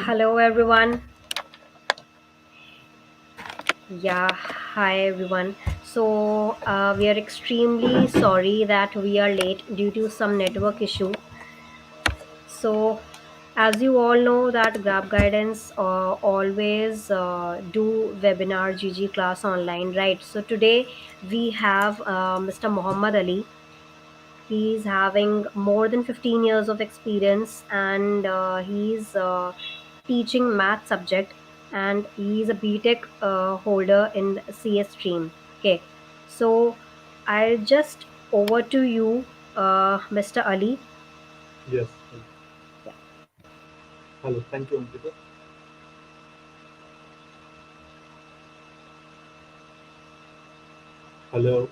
Hello, everyone. Yeah, hi, everyone. We are extremely sorry that we are late due to some network issue. So, as you all know, that Grab Guidance always do webinar GG class online, right? So, today we have Mr. Muhammad Ali. He's having more than 15 years of experience and he's teaching math subject and he's a BTech holder in CS stream. Okay, so I'll just over to you, Mr. Ali. Yes. Yeah. Hello. Thank you, Ankita. Hello.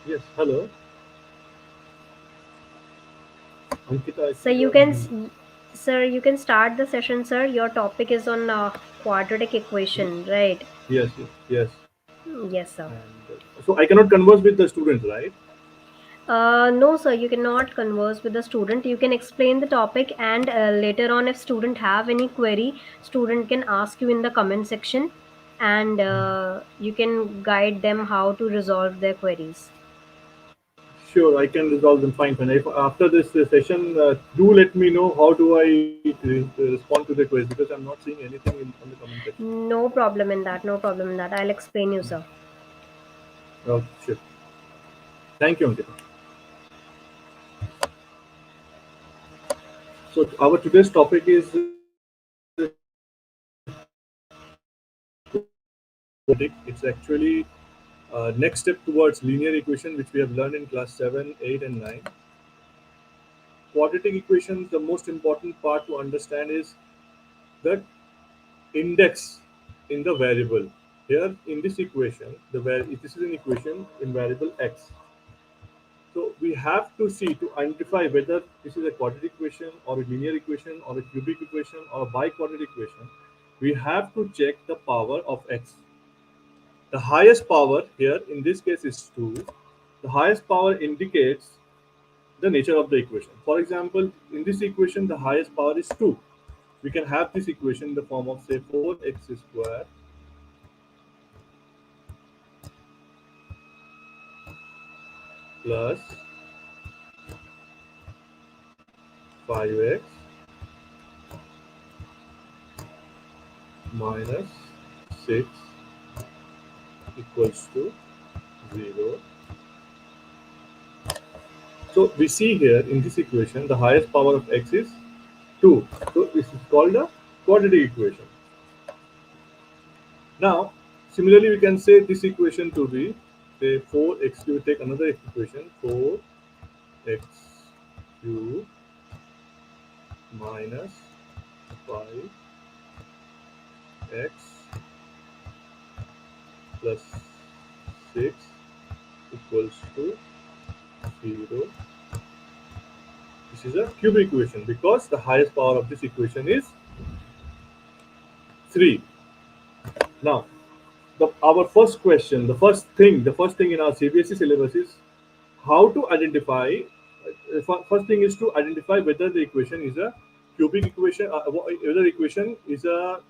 Yes. Hello. Ankita, I So think you you are. can, sir, you can start the session, sir. Your topic is on quadratic equation, right? Yes. Yes. Yes. Yes, sir. And so I cannot converse with the students, right? No, sir, you cannot converse with the student. You can explain the topic, and later on, if student have any query, student can ask you in the comment section, and you can guide them how to resolve their queries. Sure, I can resolve them. Fine. Fine. If, after this session, do let me know how do I respond to the quiz because I'm not seeing anything on the comment section. No problem in that. No problem in that. I'll explain you, sir. Oh, sure. Thank you, Ankita. So our today's topic is quadratic. It's actually next step towards linear equation, which we have learned in class 7, 8, and 9. Quadratic equations, the most important part to understand is the index in the variable. Here in this equation, this is an equation in variable x. So we have to see to identify whether this is a quadratic equation or a linear equation or a cubic equation or a biquadratic equation. We have to check the power of x. The highest power here in this case is 2. The highest power indicates the nature of the equation. For example, in this equation, the highest power is 2. We can have this equation in the form of say 4x square plus 5x minus 6 equals to 0. So we see here in this equation the highest power of x is 2. So this is called a quadratic equation. Now, similarly, we can say this equation to be say 4x. We take another equation 4x cube minus 5x plus 6 equals to 0. This is a cubic equation because the highest power of this equation is 3. Now, our first question, the first thing in our CBSE syllabus is how to identify. First thing is to identify whether the equation is a cubic equation, whether the equation is a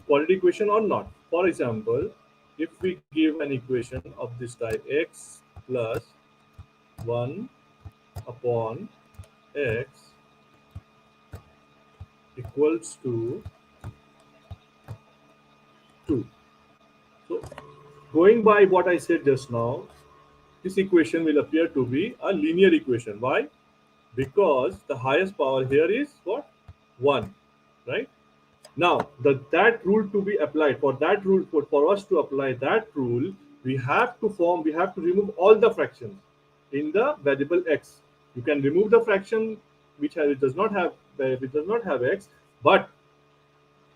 quadratic equation or not. For example, if we give an equation of this type x plus 1 upon x equals to 2. So, going by what I said just now, this equation will appear to be a linear equation. Why? Because the highest power here is what? 1, right? Now, that rule to be applied, for us to apply that rule, we have to remove all the fractions in the variable x. You can remove the fraction which does not have x, but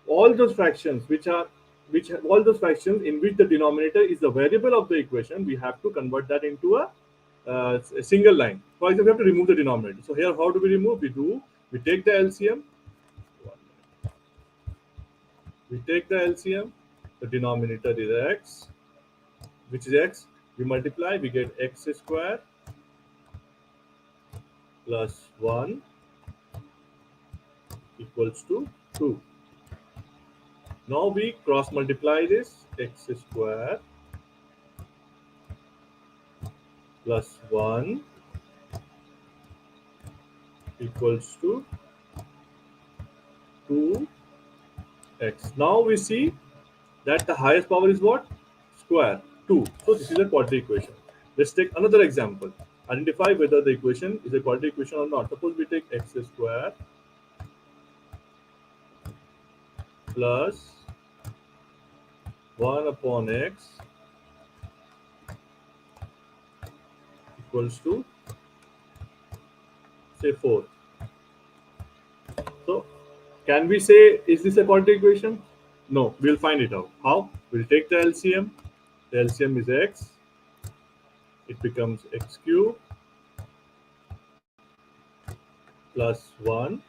all those fractions all those fractions in which the denominator is the variable of the equation, we have to convert that into a single line. For example, we have to remove the denominator. So here, how do we remove? We take the LCM. We take the LCM. The denominator is x, which is x. We multiply, we get x square plus 1 equals to 2. Now we cross multiply this, x square plus 1 equals to 2x. Now we see that the highest power is what? Square, 2. So this is a quadratic equation. Let's take another example. Identify whether the equation is a quadratic equation or not. Suppose we take x square plus 1 upon x equals to, say, 4. So can we say, is this a quadratic equation? No, we'll find it out. How? We'll take the LCM. The LCM is x. It becomes x cube plus 1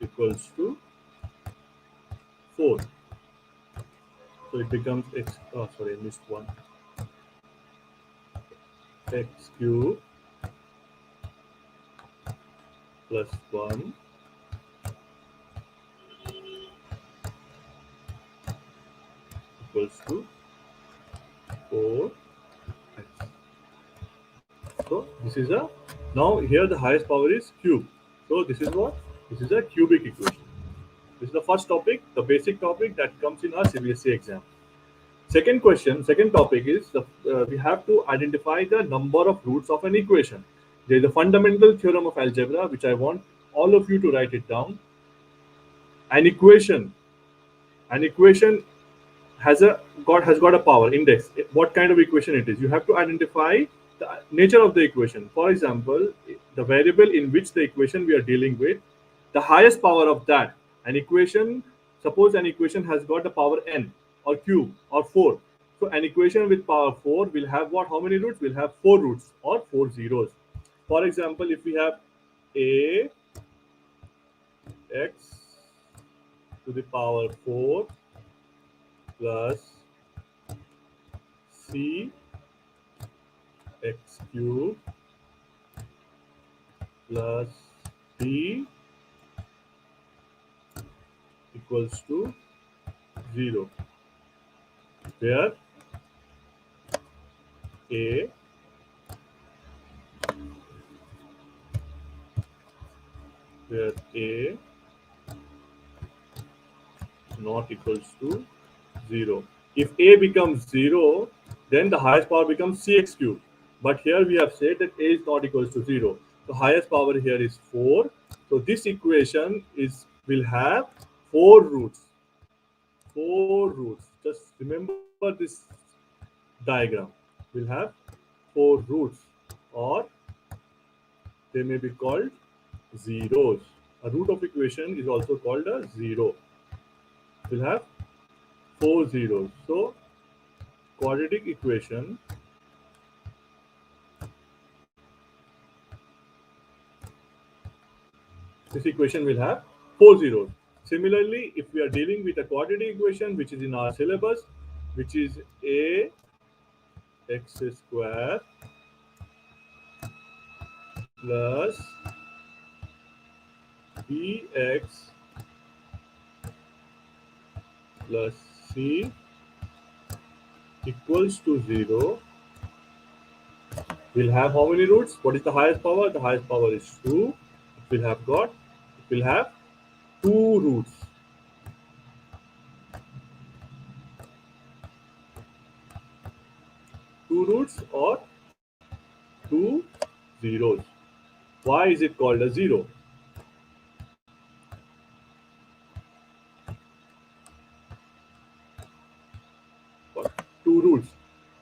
equals to 4. So it becomes x, oh sorry, I missed one. X cube plus 1 equals to 4x. So this is a, now here the highest power is cube. So this is what? This is a cubic equation. This is the first topic, the basic topic that comes in our CBSE exam. Second question, second topic is we have to identify the number of roots of an equation. There is a fundamental theorem of algebra which I want all of you to write it down. An equation, an equation has got a power index. What kind of equation it is? You have to identify the nature of the equation. For example, the variable in which the equation we are dealing with, the highest power of that. An equation, suppose an equation has got the power n or cube or 4. So an equation with power 4 will have what? How many roots? Will have 4 roots or 4 zeros. For example, if we have a x to the power 4 plus c x cube plus b equals to 0, where a where a not equals to 0. If a becomes 0, then the highest power becomes cx cube. But here we have said that a is not equals to 0. The highest power here is 4. So this equation is will have 4 roots. 4 roots. Just remember this diagram. Will have 4 roots, or they may be called zeros. A root of equation is also called a zero. Will have 4 zeros. So quadratic equation this equation will have 4 zeros. Similarly, if we are dealing with a quadratic equation which is in our syllabus, which is a x square plus bx plus c equals to 0, will have how many roots? What is the highest power? The highest power is 2. It will have 2 roots. 2 roots or 2 zeros. Why is it called a zero? Two roots.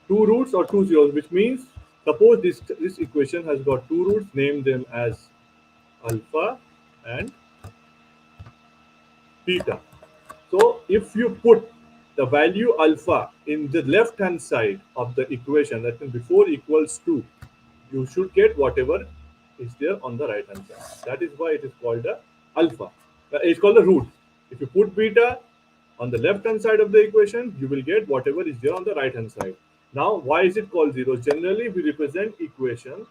2 roots or 2 zeros, which means suppose this equation has got 2 roots, name them as alpha and beta. So if you put the value alpha in the left hand side of the equation, that means before equals 2, you should get whatever is there on the right hand side. That is why it is called a alpha. It's called a root. If you put beta, On the left hand side of the equation, you will get whatever is there on the right hand side. Now, why is it called zeros? Generally, we represent equation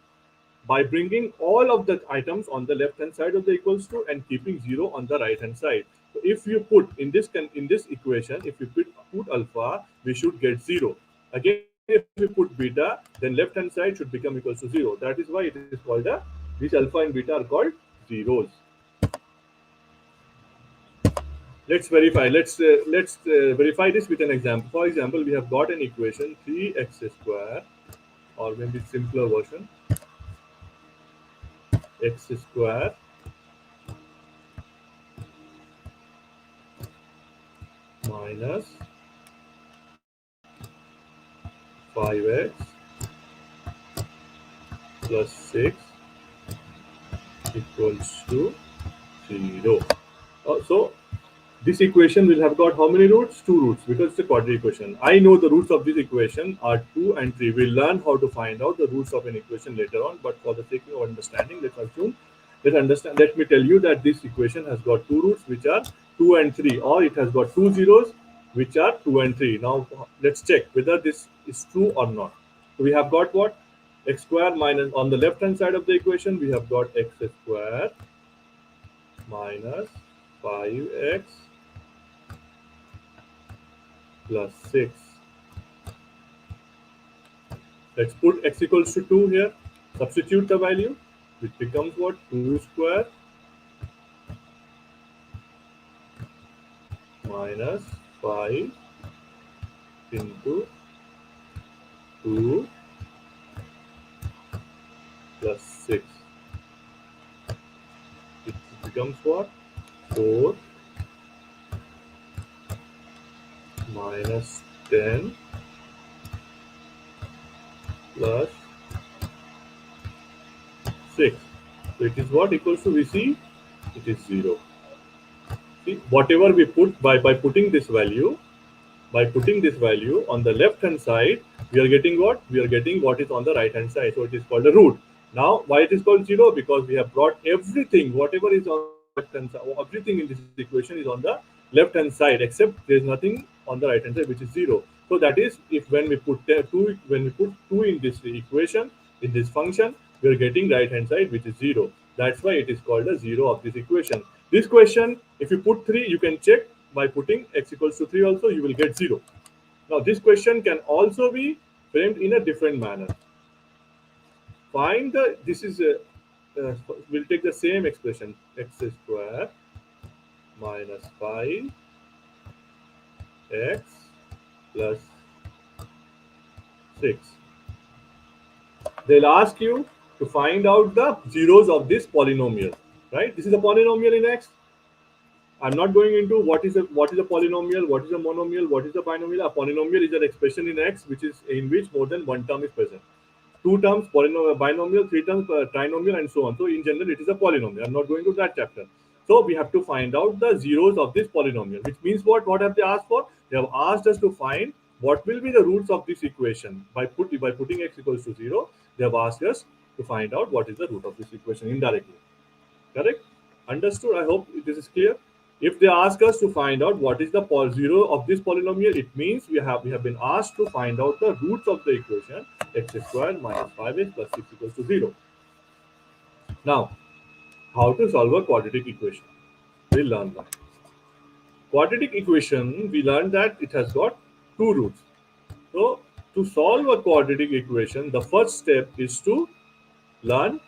by bringing all of the items on the left hand side of the equals to and keeping 0 on the right hand side. So if you put in this equation, if you put alpha, we should get 0. Again, if we put beta, then left hand side should become equals to 0. That is why it is called a, these alpha and beta are called zeros. Let's verify this with an example. For example, we have got an equation 3x square, or maybe simpler version, x square minus 5x plus 6 equals to 0. So this equation will have got how many roots? Two roots, because it's a quadratic equation. I know the roots of this equation are 2 and 3. We'll learn how to find out the roots of an equation later on, but for the sake of understanding, let me tell you that this equation has got two roots, which are 2 and 3, or it has got two zeros, which are 2 and 3. Now let's check whether this is true or not. So we have got what? X square minus, on the left hand side of the equation, we have got x square minus 5x plus 6. Let's put x equals to 2 here. Substitute the value, which becomes what? 2 square minus 5 into 2 plus 6. It becomes what? 4 minus 10 plus 6. So it is what equals to, we see, it is 0. See, whatever we put by putting this value, on the left hand side, we are getting what? We are getting what is on the right hand side. So it is called a root. Now, why it is called 0? Because we have brought everything, whatever is on the left hand side, everything in this equation is on the left hand side, except there is nothing on the right hand side, which is 0. So that is, if when we put two in this equation, in this function, we are getting right hand side, which is 0. That's why it is called a 0 of this equation. This question, if you put 3, you can check by putting x equals to 3 also, you will get 0. Now this question can also be framed in a different manner. Find the, we'll take the same expression, x square minus 5x plus 6. They'll ask you to find out the zeros of this polynomial, right? This is a polynomial in x. I'm not going into what is a polynomial, what is a monomial, what is a binomial. A polynomial is an expression in x which is in which more than one term is present. Two terms, polynomial, binomial, three terms, trinomial, and so on. So in general, it is a polynomial. I'm not going to that chapter. So we have to find out the zeros of this polynomial, which means what? What have they asked for? They have asked us to find what will be the roots of this equation. By putting x equals to 0, they have asked us to find out what is the root of this equation indirectly. Correct? Understood? I hope this is clear. If they ask us to find out what is the zero of this polynomial, it means we have been asked to find out the roots of the equation x squared minus 5x plus 6 equals to 0. Now, how to solve a quadratic equation? We'll learn that. Quadratic equation, we learned that it has got two roots. So, to solve a quadratic equation, the first step is to learn.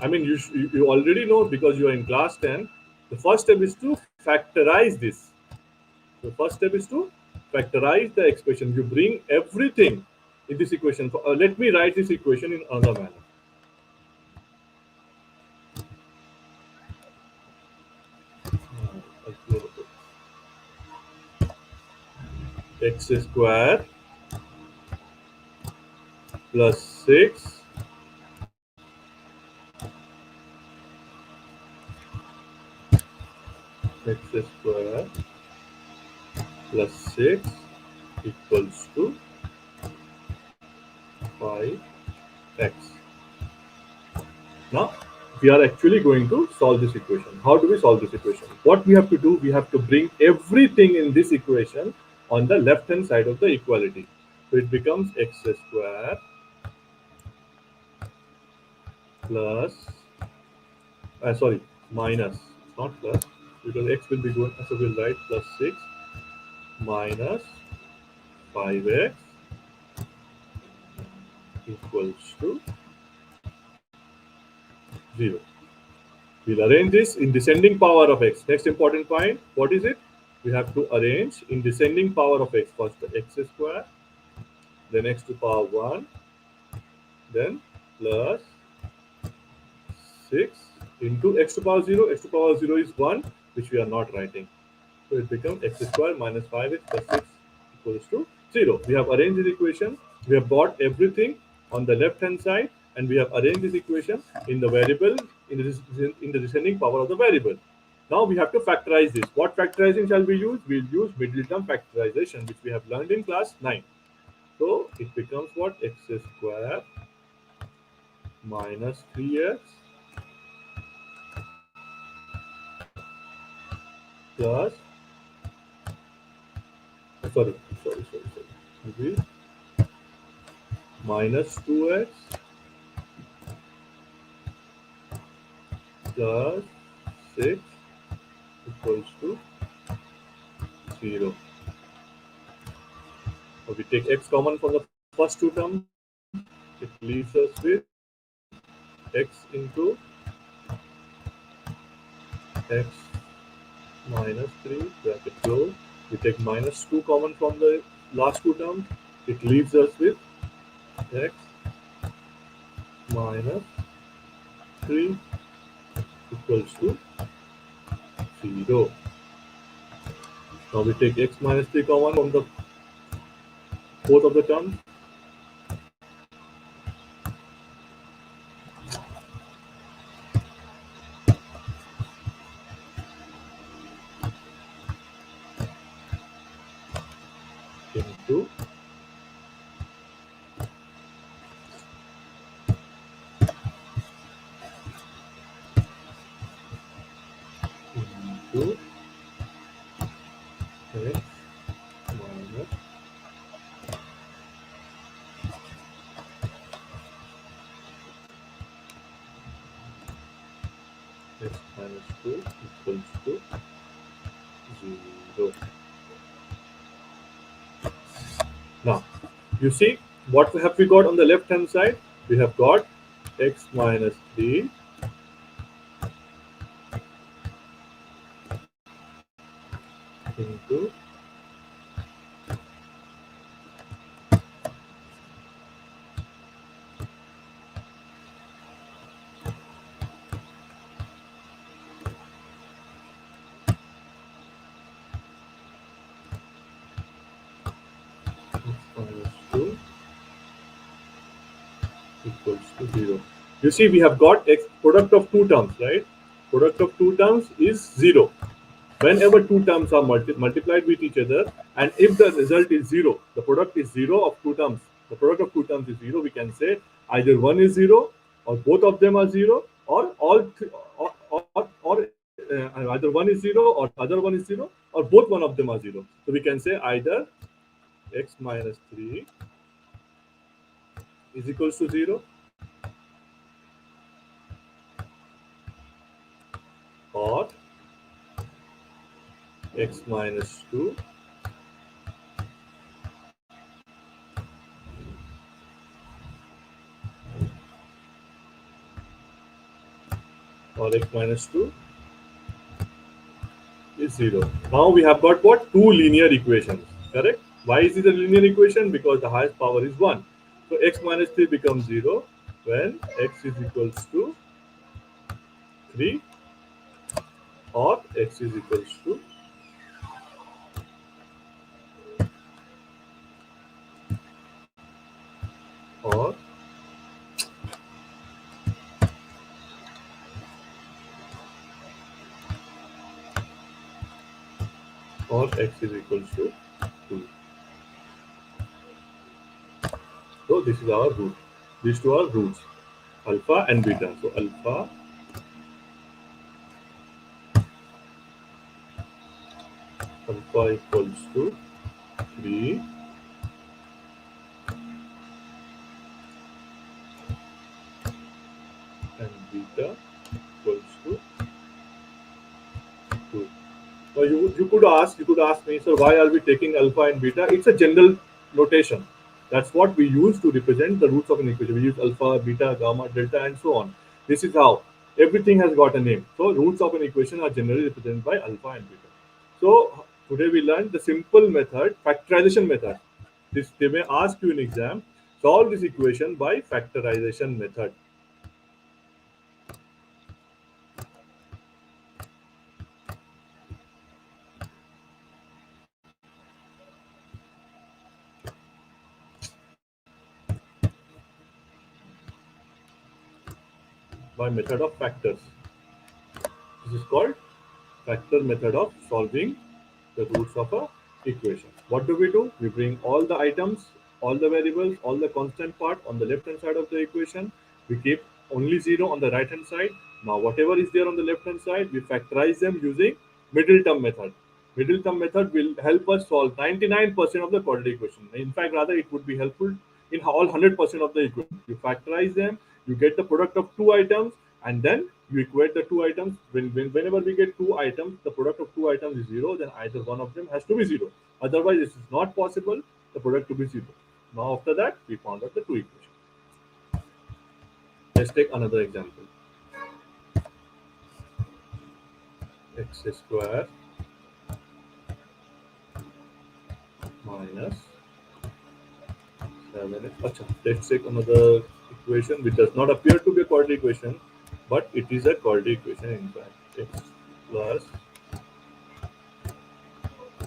I mean, you already know because you are in class 10. The first step is to factorize this. The first step is to factorize the expression. You bring everything in this equation. Let me write this equation in another manner. X square plus 6 x square plus 6 equals to 5x. Now, we are actually going to solve this equation. How do we solve this equation? What we have to do, we have to bring everything in this equation on the left hand side of the equality. So it becomes x square plus, sorry, minus, not plus, because x will be going, so we'll write plus 6 minus 5x equals to 0. We'll arrange this in descending power of x. Next important point, what is it? We have to arrange in descending power of x. First the x square, then x to power 1, then plus 6 into x to power 0. X to power 0 is 1, which we are not writing. So it becomes x square minus 5x plus 6 equals to 0. We have arranged this equation. We have got everything on the left hand side, and we have arranged this equation in the variable, in the descending power of the variable. Now we have to factorize this. What factorizing shall we use? We'll use middle term factorization, which we have learned in class 9. So it becomes what? X square minus 3x plus, sorry, sorry. Minus 2x plus 6 equals to 0. So we take x common from the first two terms. It leaves us with x into x minus 3 bracket close. We take minus 2 common from the last two terms. It leaves us with x minus 3 equals to 0. Now we take x minus 3 common from the both of the terms. Into into x minus x minus 2 equals to 0. Now, you see what have we got on the left hand side? We have got x minus 3 into x minus 2 equals to 0. You see, we have got x product of two terms, right? Product of two terms is 0. Whenever two terms are multiplied with each other, and if the result is 0, the product is 0 of two terms. The product of two terms is 0. We can say either one is 0, or both of them are 0, or either one is 0, or other one is 0, or both one of them are 0. So we can say either x minus 3 is equals to 0, or x minus 2 or x minus 2 is 0. Now we have got what? Two linear equations, correct? Why is it a linear equation? Because the highest power is 1. So x minus 3 becomes 0 when x is equals to 3, or x is equals to or x is equals to 2. So this is our root. These two are roots, alpha and beta. So alpha alpha equals to 3 and beta equals to 2. Now you could ask me, so why are we taking alpha and beta? It's a general notation. That's what we use to represent the roots of an equation. We use alpha, beta, gamma, delta, and so on. This is how everything has got a name. So roots of an equation are generally represented by alpha and beta. So today we learned the simple method, factorization method. This they may ask you in exam. Solve this equation by factorization method. By method of factors. This is called factor method of solving the roots of a equation. What do? We bring all the items, all the variables, all the constant part on the left hand side of the equation. We keep only 0 on the right hand side. Now whatever is there on the left hand side, we factorize them using middle term method. Middle term method will help us solve 99% of the quadratic equation. In fact, rather it would be helpful in all 100% of the equation. You factorize them, you get the product of two items, and then you equate the two items. Whenever we get two items, the product of two items is 0, then either one of them has to be 0. Otherwise, it is not possible the product to be 0. Now, after that, we found out the two equations. Let's take another example. X square minus 7x. Acha, let's take another equation which does not appear to be a quadratic equation, but it is a quadratic equation in fact. X plus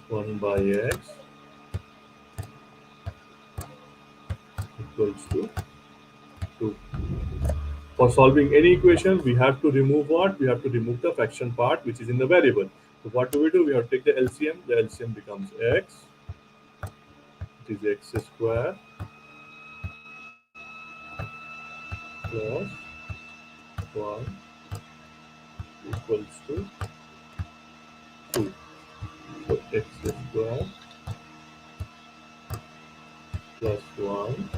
1 by x equals to 2. For solving any equation, we have to remove what? We have to remove the fraction part which is in the variable. So what do? We have to take the LCM. The LCM becomes x. It is x square plus 1 equals to 2. So x square plus 1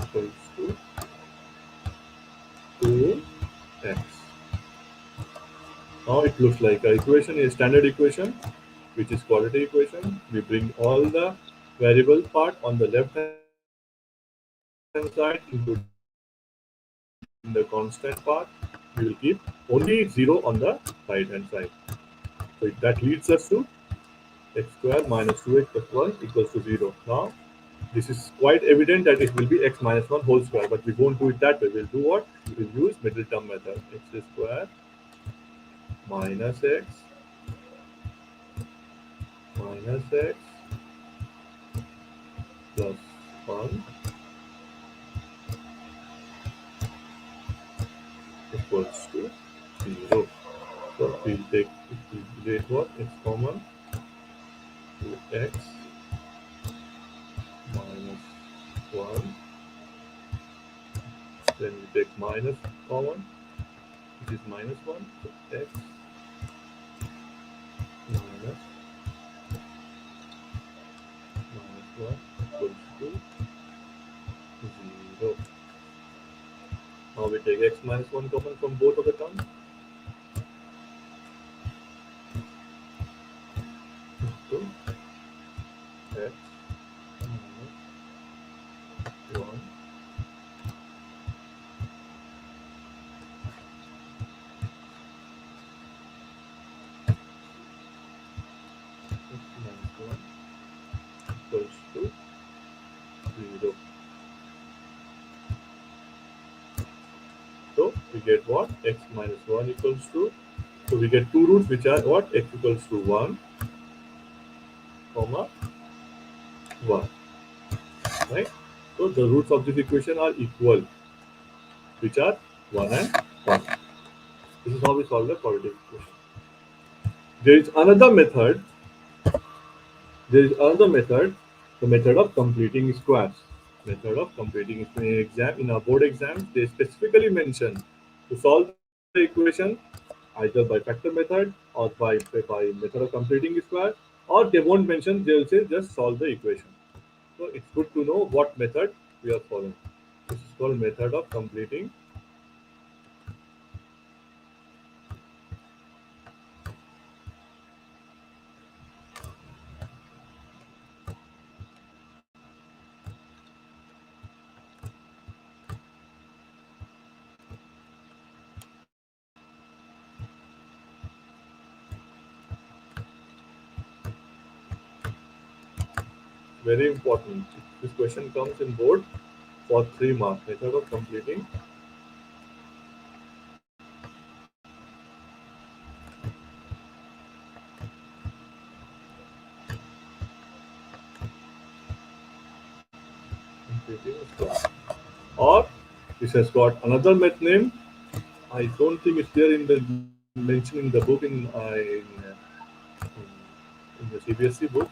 equals to 2x. Now it looks like a equation is standard equation, which is quadratic equation. We bring all the variable part on the left hand side, including the constant part. We will keep only 0 on the right hand side. So that leads us to x square minus 2x plus 1 equals to 0. Now this is quite evident that it will be x minus 1 whole square, but we won't do it that way. We'll do what? We'll use middle term method. X square minus x minus x plus 1 equals to 0. So we'll take integrate what? X common to x minus 1. Then we take minus common, which is minus 1. So x minus minus 1 equals to 0. Now we take x minus 1 common from both of the terms. So x minus 1 x minus 1 equals to 0. So we get what? X minus 1 equals to. So we get two roots which are what? X equals to 1, comma 1. Right? So the roots of this equation are equal, which are 1 and 1. This is how we solve the quadratic equation. There is another method. The method of completing squares. Method of completing in a board exam, they specifically mention to solve the equation either by factor method or by method of completing square, or they won't mention, they will say just solve the equation. So it's good to know what method we are following. This is called method of completing. Very important. This question comes in board for 3 marks. Method of completing square. Or this has got another method name. I don't think it's there in the mentioned in the book in the CBSE book,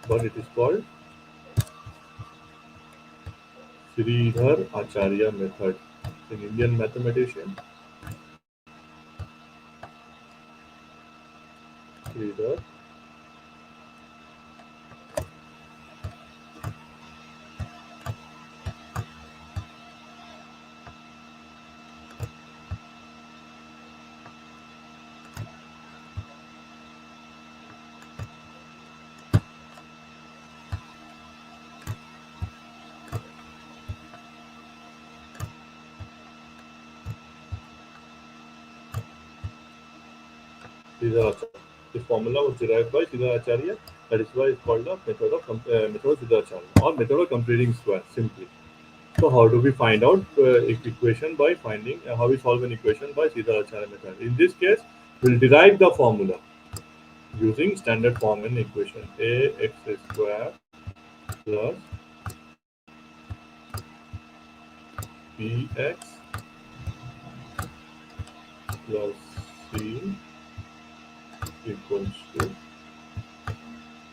but it is called Sridhar Acharya method. An Indian mathematician, Sridhar. Sridhar Acharya. This formula was derived by Sridhar Acharya. That is why it's called the method of Sridhar Acharya, or method of completing square simply. So how do we find out equation by finding how we solve an equation by Sridhar Acharya method? In this case, we'll derive the formula using standard form in equation ax square plus bx plus c equals to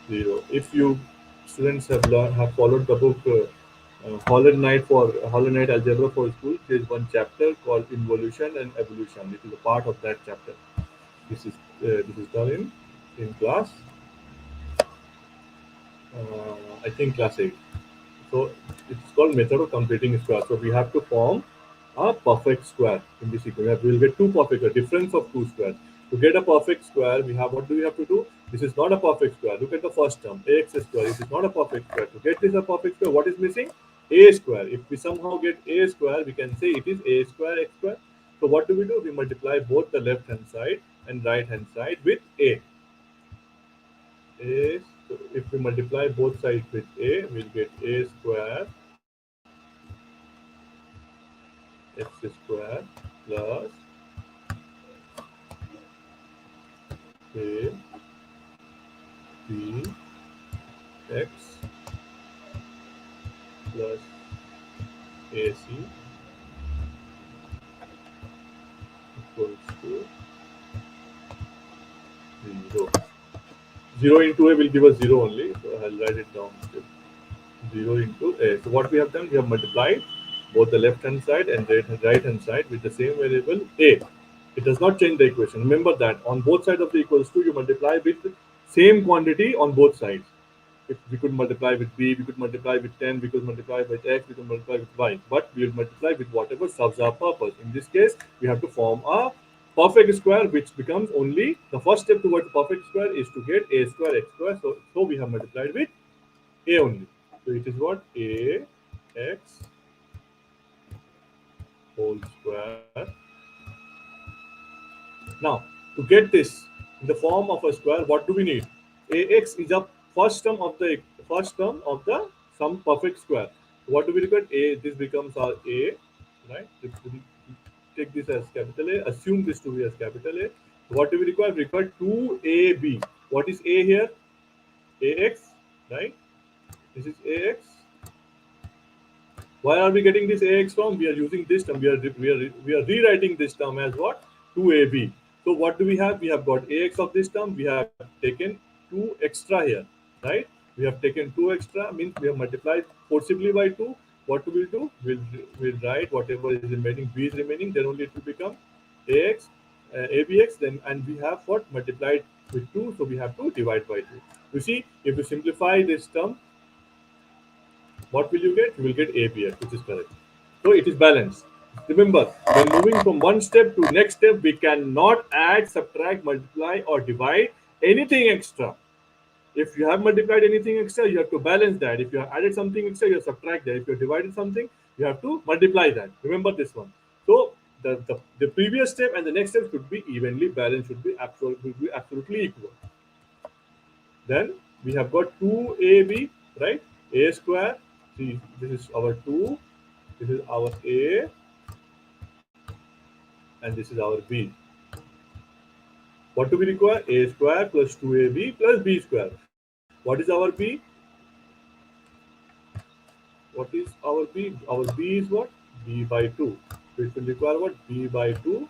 0. If you students have followed the book Holland Knight Algebra for School, there is one chapter called Involution and Evolution. It is a part of that chapter. This is done in class, I think class 8. So it's called method of completing square. So we have to form a perfect square in this equation. We will get two perfect, a difference of two squares. To get a perfect square, we have, what do we have to do? This is not a perfect square. Look at the first term, ax square. It is not a perfect square. To get this a perfect square, what is missing? A square. If we somehow get a square, we can say it is a square x square. So what do? We multiply both the left hand side and right hand side with a. So if we multiply both sides with a, we'll get a square x square plus a b x plus ac equals to 0. 0 into a will give us 0 only, so I'll write it down. 0 into a. So what we have done, we have multiplied both the left hand side and right hand side with the same variable a. It does not change the equation. Remember that on both sides of the equals to, you multiply with same quantity on both sides. If we could multiply with b, we could multiply with 10, we could multiply with x, we could multiply with y. But we will multiply with whatever serves our purpose. In this case, we have to form a perfect square, which becomes only the first step towards perfect square is to get a square x square. So we have multiplied with a only. So it is what? A x whole square. Now, to get this in the form of a square, what do we need? Ax is a first term of the some perfect square. What do we require? A. This becomes our a, right? We take this as capital A. Assume this to be as capital A. What do we require? We require 2ab. What is a here? Ax, right? This is ax. Why are we getting this ax from? We are using this term. We are rewriting this term as what? 2ab. So what do we have? We have got ax of this term. We have taken 2 extra here, right? We have taken 2 extra, means we have multiplied forcibly by 2. What we will do? We'll write whatever is remaining, b is remaining. Then only it will become ax. abx, then and we have what multiplied with 2, so we have to divide by 2. You see, if you simplify this term, what will you get? You will get abx, which is correct. So it is balanced. Remember, when moving from one step to next step, we cannot add, subtract, multiply, or divide anything extra. If you have multiplied anything extra, you have to balance that. If you have added something extra, you have to subtract that. If you have divided something, you have to multiply that. Remember this one. So the previous step and the next step should be evenly balanced, should be absolutely equal. Then we have got 2ab, right? A square. See, this is our 2, this is our a, and this is our b. What do we require? A square plus 2ab plus b square. What is our b? What is our b? Our b is what? B by 2. So it will require what? B by 2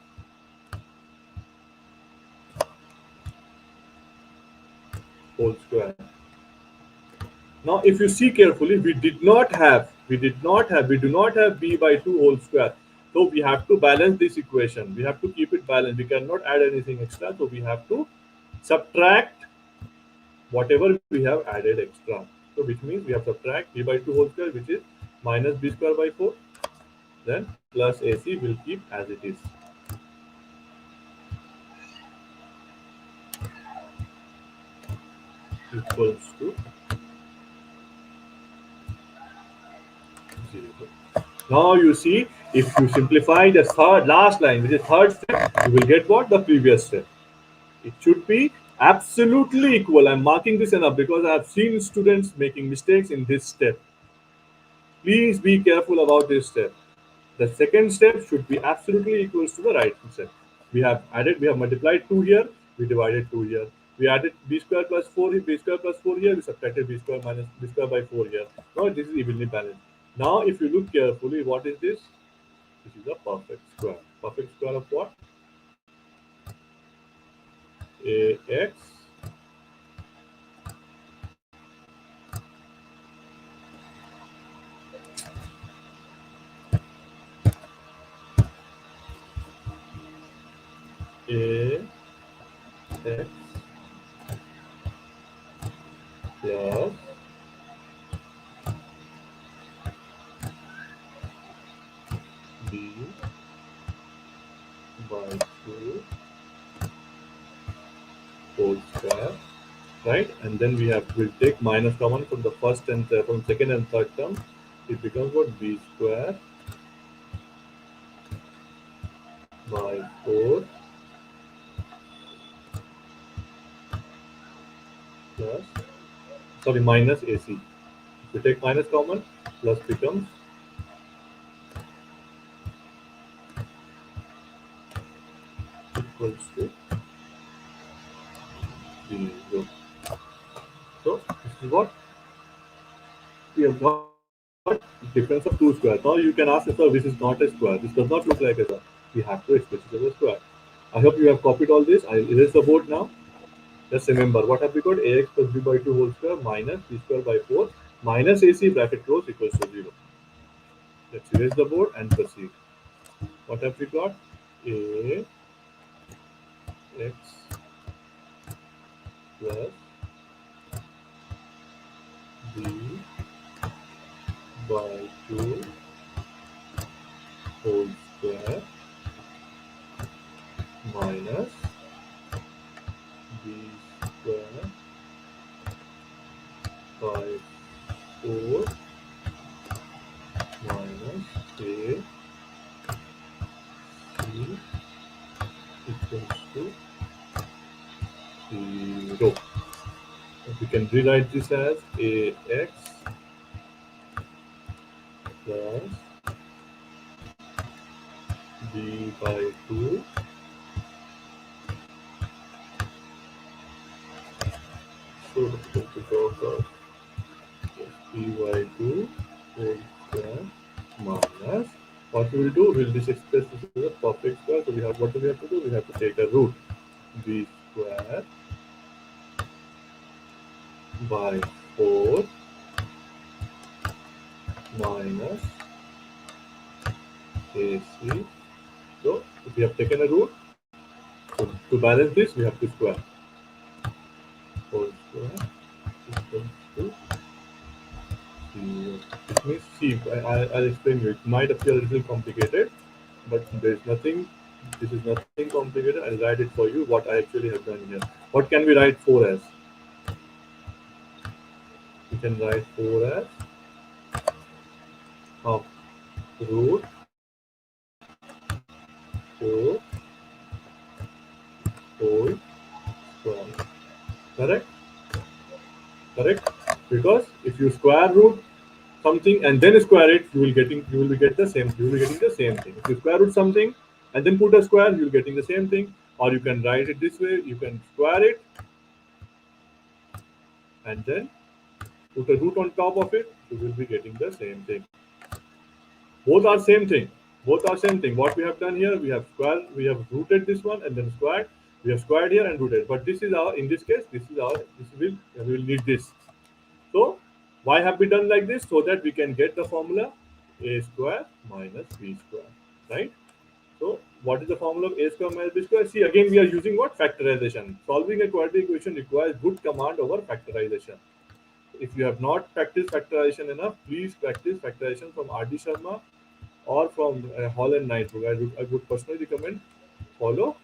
whole square. Now, if you see carefully, we do not have b by 2 whole square. So we have to balance this equation. We have to keep it balanced. We cannot add anything extra. So we have to subtract whatever we have added extra. So which means we have subtract b by 2 whole square, which is minus b square by 4. Then plus AC will keep as it is. Equals to 0. Now you see, if you simplify the last line, which is third step, you will get what? The previous step. It should be absolutely equal. I'm marking this enough because I have seen students making mistakes in this step. Please be careful about this step. The second step should be absolutely equals to the right step. We have multiplied 2 here, we divided 2 here. We added b square plus 4, b square plus 4 here, we subtracted b square minus b square by 4 here. Now this is evenly balanced. Now if you look carefully, what is this? This is a perfect square. Perfect square of what? Ax a x plus b by 2 whole square, right? And then we'll take minus common from the first and from second and third term. It becomes what? B square by 4 plus, sorry, minus AC. If we take minus common, plus becomes equals to 0. So this is what we have got, difference of two squares. Now you can ask yourself, this is not a square. This does not look like a square. We have to express it as a square. I hope you have copied all this. I'll erase the board now. Just remember, what have we got? Ax plus b by 2 whole square minus b square by 4 minus AC bracket close equals to 0. Let's erase the board and proceed. What have we got? A x plus b by 2 whole square minus b square by 4 minus a c equals to 0. We can rewrite this as ax plus b by 2 so difficult to go for b by 2 whole square minus, what we will do, we'll just express this as a perfect square. So we have, what do we have to do? We have to take a root. B square by 4 minus AC. So if we have taken a root, To balance this, we have to square. Whole square equals to 0. It means, see, I'll explain you. It might appear a little complicated, but there's nothing, this is nothing complicated. I'll write it for you, what I actually have done here. What can we write 4 as? We can write 4 as half root 4 whole square. Correct? Correct? Because if you square root something and then square it, you will be get the same. You will be getting the same thing. If you square root something and then put a square, you will getting the same thing. Or you can write it this way. You can square it and then put a root on top of it. You will be getting the same thing. Both are same thing. Both are same thing. What we have done here, we have rooted this one and then squared. We have squared here and rooted. But this is our, in this case, we will need this. So why have we done like this? So that we can get the formula a square minus b square, right? So what is the formula of a square minus b square? See, again we are using what? Factorization. Solving a quadratic equation requires good command over factorization. If you have not practiced factorization enough, please practice factorization from R.D. Sharma or from Hall and Knight book. I would personally recommend follow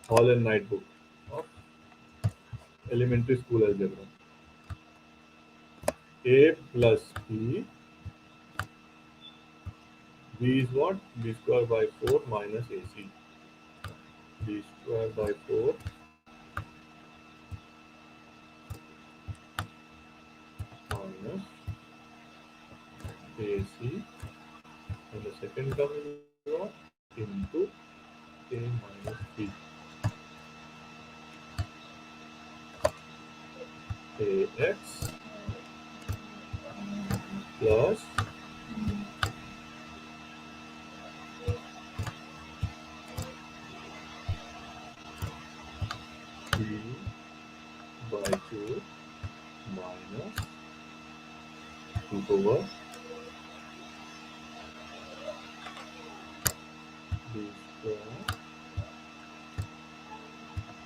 Hall and Knight book of elementary school algebra. A plus b is what? B square by 4 minus AC. B square by 4 minus AC. And the second term is what? Into A minus B. AX plus B by 2 minus root over B square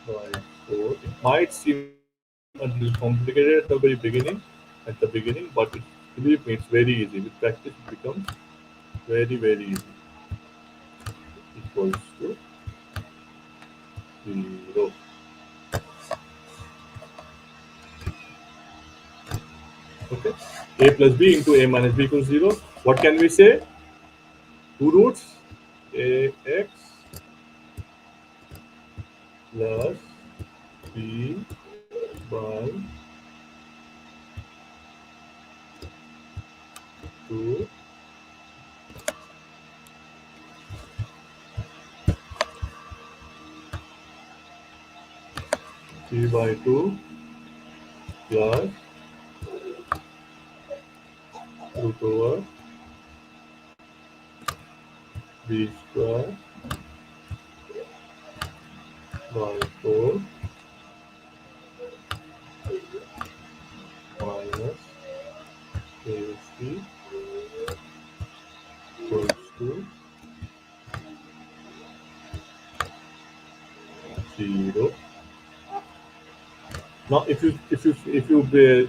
by 4. It might seem a little complicated at the beginning, but believe me, it's very easy. With practice, it becomes very, very easy. Equals to 0. Okay. A plus b into a minus b equals 0. What can we say? Two roots ax plus b by 2 b by 2 plus root over b square by 4 minus ac equals to 0. Now, if you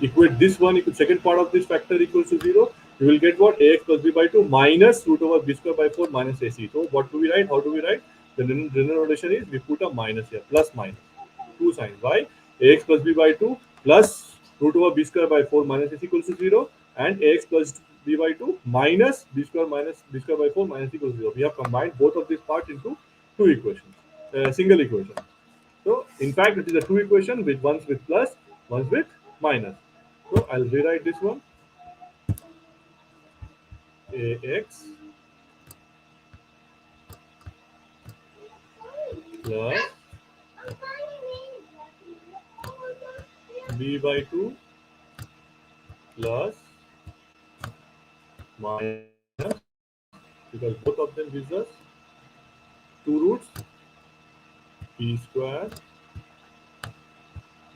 equate this one, second part of this factor equals to 0, you will get what? Ax plus b by 2 minus root over b square by 4 minus ac. So what do we write? How do we write? The linear notation is we put a minus here, plus minus, two signs. Why? Ax plus b by 2 plus root over b square by 4 minus ac equals to 0, and ax plus b by 2 minus b square by 4 minus equals 0. We have combined both of these parts into two equations, single equation. So in fact, it is a two equation with one's with plus, one's with minus. So I'll rewrite this one. Ax plus b by 2 plus minus, because both of them gives us two roots, b square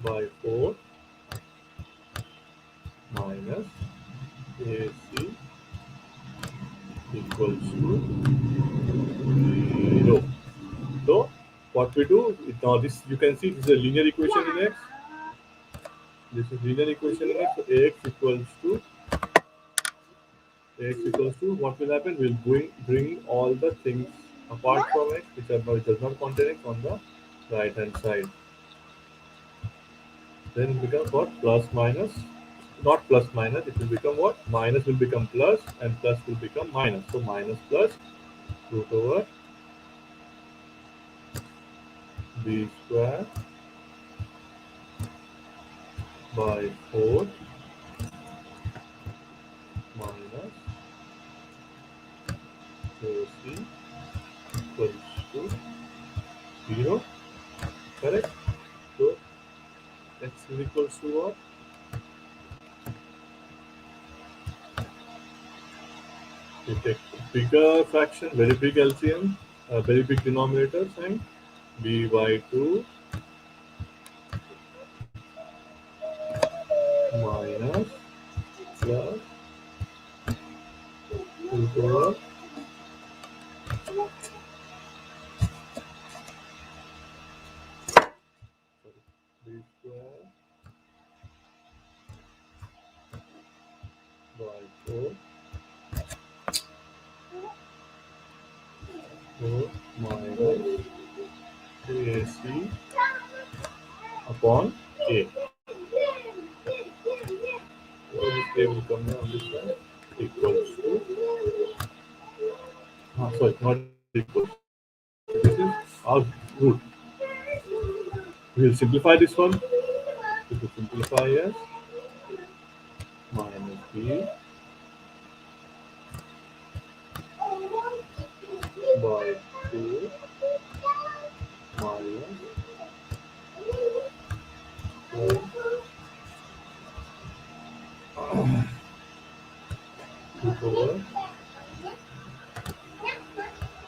by 4 minus ac equals to 0. So what we do now, this you can see this is a linear equation in x. This is linear equation in x. So ax equals to what will happen? We'll bring all the things apart from x which does not contain x on the right hand side. Then it becomes what? Plus minus. Not plus minus, it will become what? Minus will become plus and plus will become minus. So minus plus root over b square by 4 minus ac equals to 0. Correct? So x is equals to what? We take bigger fraction, very big LCM, very big denominators, and b by 2 minus plus root over b square by 4 minus AC upon A. So this A will come here on this side equals to, sorry, not equals. This is our root. We will simplify this one. It will simplify as minus B by 2 minus 4 root over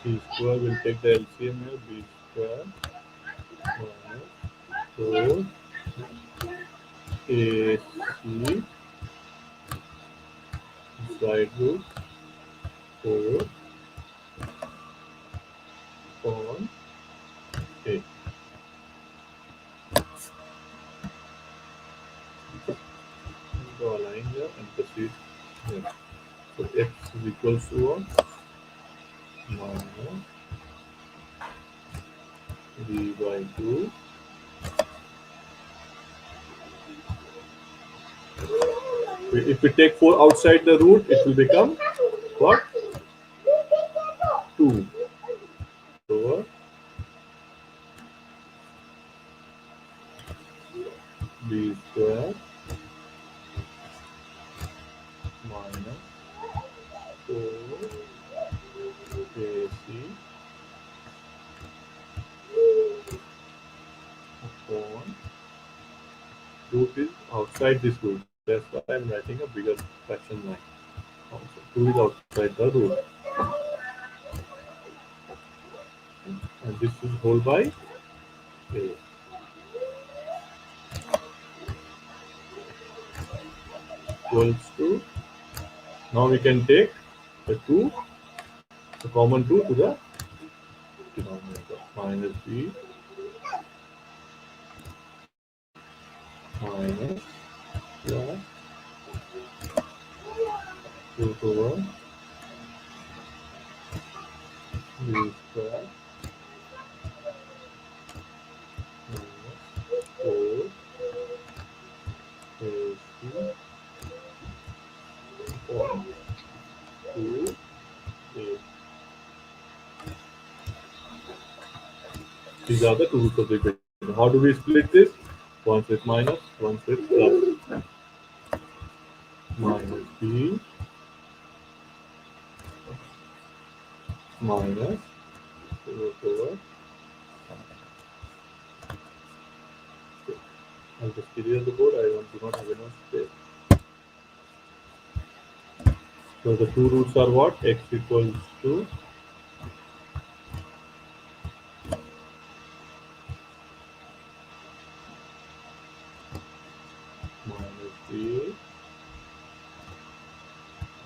b square. Will take the LCM here, b square minus 4 AC side root 4 upon A. Draw a line here and proceed here. So x is equals to what? Minus b by 2. If we take 4 outside the root, it will become what? 2 over b square minus 4 ac upon root is outside this root. That's why I'm writing a bigger fraction line. Also, 2 is outside the root. And this is whole by A. Equals to, now we can take the 2, the common 2 to the denominator. Minus b minus plus root over b square minus 4 ac upon 2 a. These are the two roots of the equation. How do we split this? One with minus, one with plus. Minus b minus root over. I'll just clear the board. I do not have enough space. So the two roots are what? X equals to minus b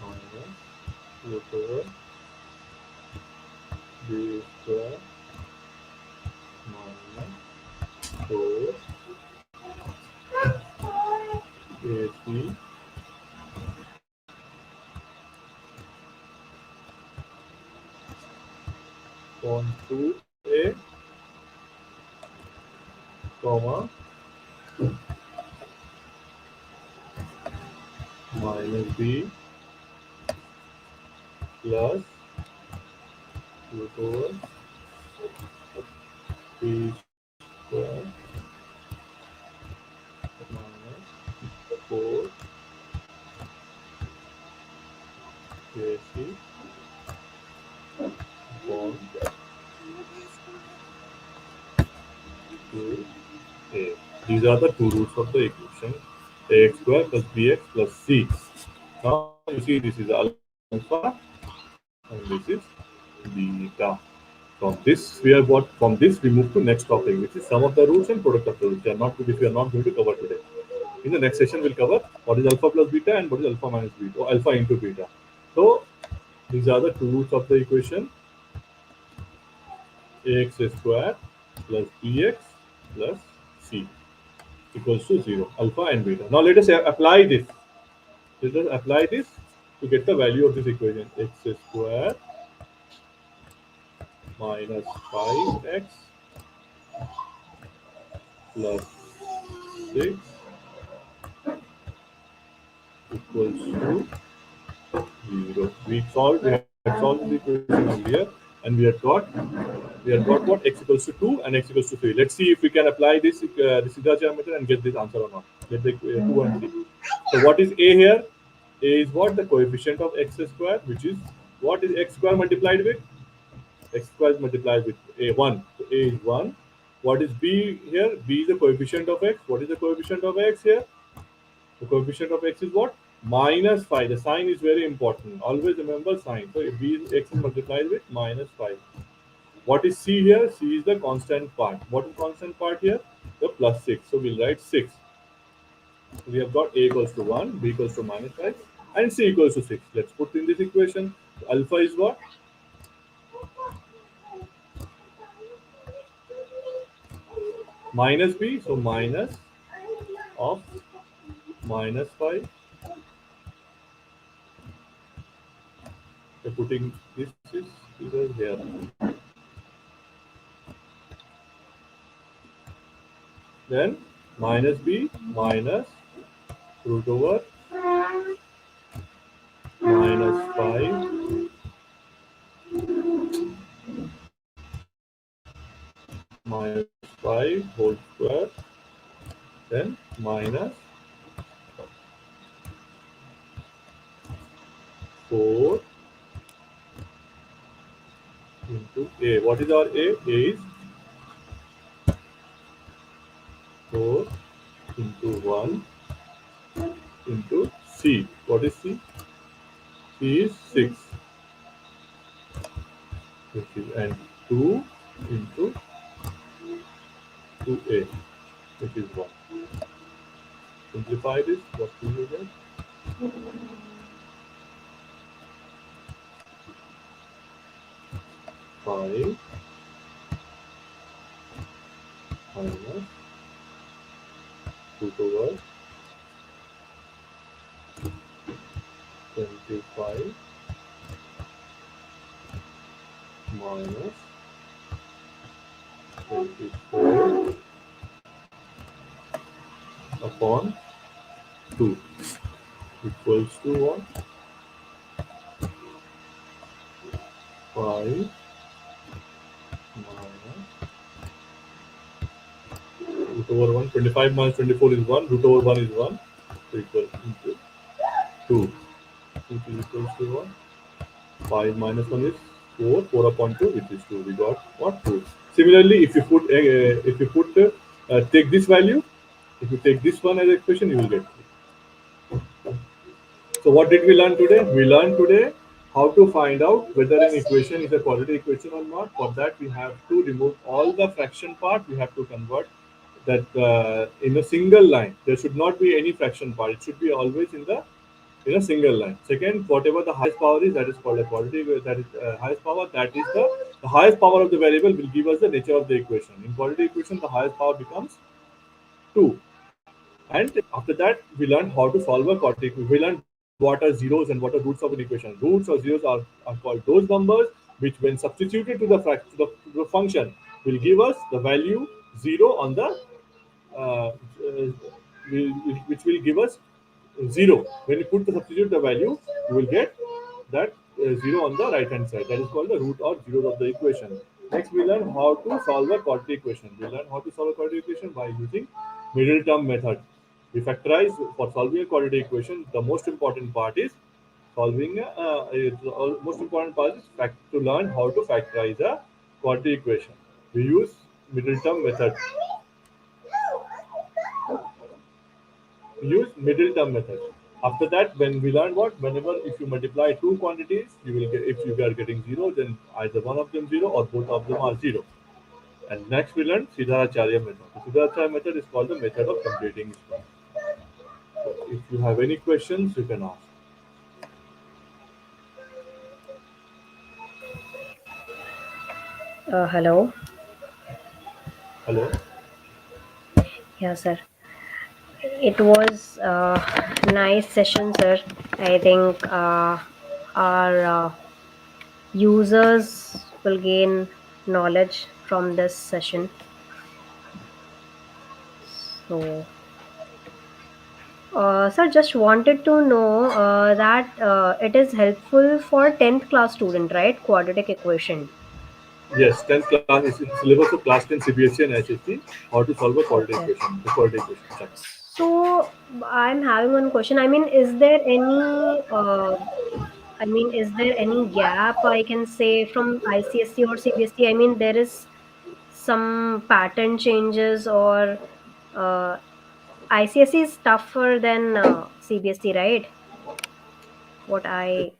minus root over b square AC upon 2A, comma, minus B plus root over B square minus 4 AC upon 2A. These are the two roots of the equation ax square plus bx plus c. Now you see this is alpha and this is beta. From this we have got, from this we move to next topic, which is sum of the roots and product of the roots. They are not, which we are not going to cover today. In the next session we'll cover what is alpha plus beta and what is alpha minus beta or alpha into beta. So these are the two roots of the equation ax square plus bx plus c equals to 0, alpha and beta. Now let us apply this. Let us apply this to get the value of this equation. X square minus 5x plus 6 equals to 0. We had solved this equation earlier, and we had got what, x equals to 2 and x equals to 3. Let's see if we can apply this Siddharth method and get this answer or not. Get the 2 and 3. So what is a here? A is what? The coefficient of x square, which is what is x square multiplied with? X square is multiplied with a1. So a is 1. What is b here? B is the coefficient of x. What is the coefficient of x here? The coefficient of x is what? Minus 5. The sign is very important. Always remember sign. So if b is x is multiplied with minus 5. What is c here? C is the constant part. What is constant part here? The plus 6. So we'll write 6. So we have got a equals to 1, b equals to minus 5, and c equals to 6. Let's put in this equation. So alpha is what? Minus b. So minus of minus 5. So putting this is figure here. Then minus b minus root over minus 5 minus 5 whole square, then minus 4 into a. What is our a? A is 4 into 1 into c. What is c? C is 6, which is, and 2 into 2a, which is 1. Simplify this. What will you get? 5 minus root over 25 minus 24 upon 2 equals to what? 5 minus root over 1. 25 minus 24 is 1. Root over 1 is 1. So equal into 2. Which is equals to what? 5 minus 1 is 4. 4 upon 2, which is 2. We got what? 2. Similarly, if you put take this value, if you take this one as expression, you will get 3. So what did we learn today? We learned today how to find out whether an equation is a quadratic equation or not. For that, we have to remove all the fraction part. We have to convert that in a single line. There should not be any fraction part. It should be always in a single line. Second, whatever the highest power is, that is called a quadratic. That is highest power. That is the highest power of the variable will give us the nature of the equation. In quadratic equation, the highest power becomes 2. And after that, we learned how to solve a quadratic equation. We learned what are zeros and what are roots of an equation. Roots or zeros are called those numbers which, when substituted to the function, will give us the value zero on the uh, which will give us zero. When you put the substitute the value, you will get that zero on the right hand side. That is called the root or zeros of the equation. Next, we learn how to solve a quadratic equation. We learn how to solve a quadratic equation by using middle term method. We factorize for solving a quadratic equation. The most important part is solving. Most important part is to learn how to factorize a quadratic equation. We use middle term method. Use middle term method. After that, when we learn what, whenever if you multiply two quantities, you will get, if you are getting zero, then either one of them zero or both of them are zero. And next we learn Siddharacharya method. The Siddharacharya method is called the method of completing square. So if you have any questions, you can ask. Hello. Hello. Yeah, sir. It was nice session, sir. I think our users will gain knowledge from this session. So, sir, just wanted to know that it is helpful for 10th class student, right? Quadratic equation. Yes, 10th class is in syllabus of class 10 CBSE and SSC. How to solve a quadratic Okay. equation. The quadratic equation. Chapter. So, I'm having one question. I mean, is there any is there any gap I can say from ICSC or CBSE? I mean, there is some pattern changes or ICSE is tougher than CBSE, right? What I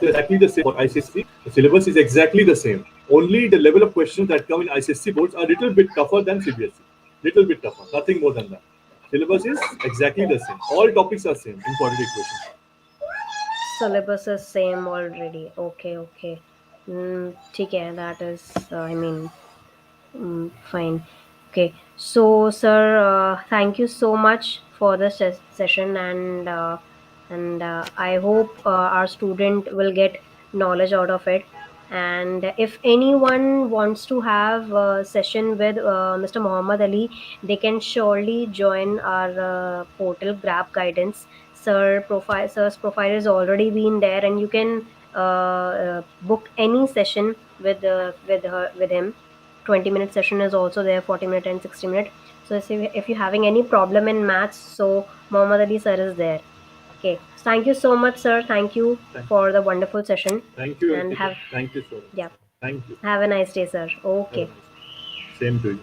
Exactly the same for ICSC. The syllabus is exactly the same. Only the level of questions that come in ICSC boards are a little bit tougher than CBSE. Little bit tougher. Nothing more than that. Syllabus is exactly the same. All topics are same in quadratic equation. syllabus is same already. Okay, okay. ठीक है. That is, fine. Okay. So, sir, thank you so much for the session, and I hope our student will get knowledge out of it. And if anyone wants to have a session with Mr. Muhammad Ali, they can surely join our portal Grab Guidance. Sir's profile has already been there, and you can book any session with him. 20-minute session is also there, 40-minute and 60-minute. So if you're having any problem in maths, so Muhammad Ali sir is there. Okay, so thank you so much, sir. Thank you Thank, for the wonderful session. thank you, And Arpita. have, Thank you so much. yeah, Thank you. have a nice day, sir. Have a Okay. nice day. Same to you.